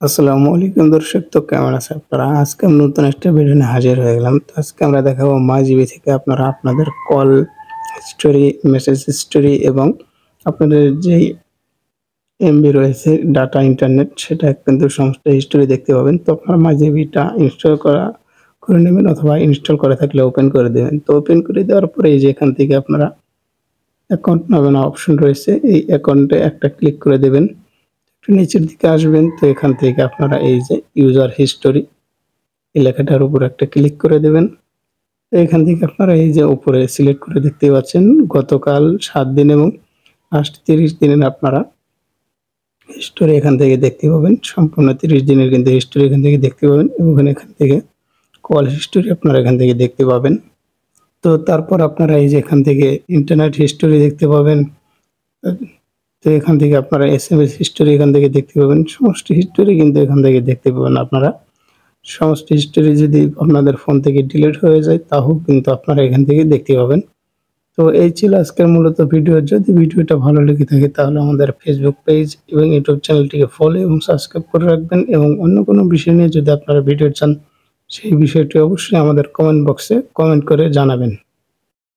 আসসালামু আলাইকুম দর্শক, তো কেমন আছেন আপনারা? আজকে আমি নতুন একটা ভিডিও নিয়ে হাজির হয়ে গেলাম। তো আজকে আমরা দেখাবো মাইজিবি থেকে আপনারা আপনাদের কল হিস্টোরি, মেসেজ হিস্টোরি এবং আপনাদের যেই এমবি রয়েছে ডাটা ইন্টারনেট, সেটা কিন্তু সমস্ত হিস্টোরি দেখতে পাবেন। তো আপনারা মাইজিবিটা ইনস্টল করে নেবেন অথবা ইনস্টল করে থাকলে ওপেন করে দেবেন। তো ওপেন করে দেওয়ার পরে এই যে এখান থেকে আপনারা অ্যাকাউন্ট নামানো অপশন রয়েছে, এই অ্যাকাউন্টে একটা ক্লিক করে দেবেন। একটু নিচের দিকে আসবেন, তো এখান থেকে আপনারা এই যে ইউজার হিস্টোরি এই লেখাটার উপর একটা ক্লিক করে দেবেন। তো এখান থেকে আপনারা এই যে উপরে সিলেক্ট করে দেখতে পাচ্ছেন গতকাল ৭ দিন এবং লাস্ট ৩০ দিনের আপনারা হিস্টোরি এখান থেকে দেখতে পাবেন। সম্পূর্ণ ৩০ দিনের কিন্তু হিস্টোরি এখান থেকে দেখতে পাবেন এবং এখান থেকে কল হিস্টোরি আপনারা এখান থেকে দেখতে পাবেন। তো তারপর আপনারা এই যে এখান থেকে ইন্টারনেট হিস্টোরি দেখতে পাবেন। তো এখান থেকে আপনারা এসএমএস হিস্টোরি এখান থেকে দেখতে পাবেন। সমস্ত হিস্টোরি কিন্তু এখান থেকে দেখতে পাবেন আপনারা। সমস্ত হিস্টোরি যদি আপনাদের ফোন থেকে ডিলিট হয়ে যায়, তাও কিন্তু আপনারা এখান থেকে দেখতে পাবেন। তো এই ছিল আজকের মূলত ভিডিও। যদি ভিডিওটা ভালো লেগে থাকে তাহলে আমাদের ফেসবুক পেজ এবং ইউটিউব চ্যানেলটিকে ফলো এবং সাবস্ক্রাইব করে রাখবেন এবং অন্য কোনো বিষয় নিয়ে যদি আপনারা ভিডিও চান, সেই বিষয়টি অবশ্যই আমাদের কমেন্ট বক্সে কমেন্ট করে জানাবেন।